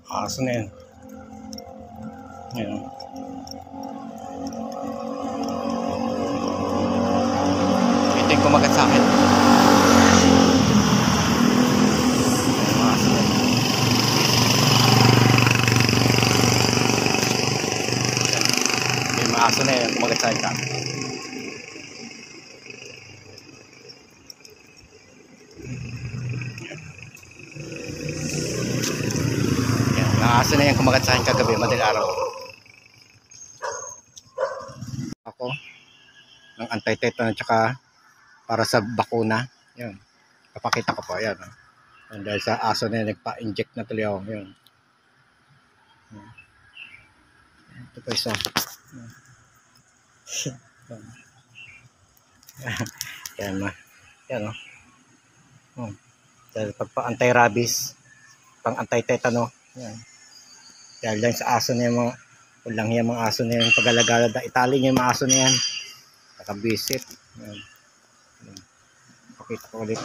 Aso na yan. Ayan. Ito yung kumagat sa akin. Aso na yan. May mga aso na yan kumagat sa akin. Aso na yan kumagat sa akin kagabi, madaling araw. Ako ng anti-tetanus at saka para sa bakuna. Yan. Papakita ko po. Ayan. Dahil sa aso na yan, nagpa-inject na tuloy ako. Yan. Ito po isa. Yan. Yan o. Dahil pag anti-rabies, pang anti-tetanus. Yan. Dahil lang sa aso na yung mga walang yung mga aso na yung pag-alagala. Itali niyo yung mga aso na yan. Nakabisit. Pakita ko ulit.